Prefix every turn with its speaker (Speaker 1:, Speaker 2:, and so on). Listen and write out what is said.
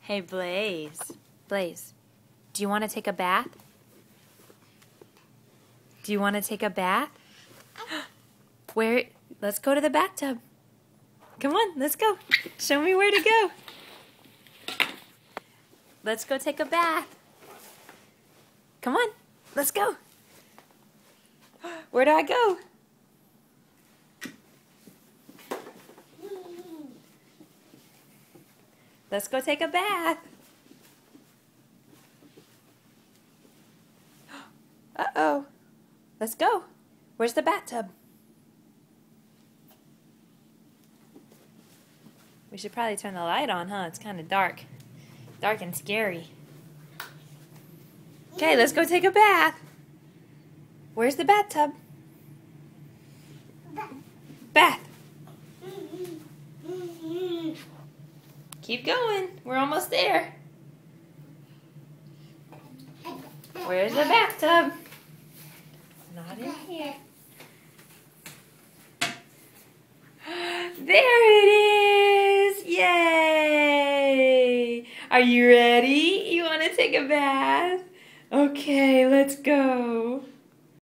Speaker 1: Hey, Blaze. Blaze, do you want to take a bath? Do you want to take a bath? Where? Let's go to the bathtub. Come on, let's go. Show me where to go. Let's go take a bath. Come on, let's go. Where do I go? Let's go take a bath. Uh-oh. Let's go. Where's the bathtub? We should probably turn the light on, huh? It's kind of dark. Dark and scary. Okay, let's go take a bath. Where's the bathtub? Bath. Keep going. We're almost there. Where's the bathtub? Not in here. There it is! Yay! Are you ready? You want to take a bath? Okay, let's go.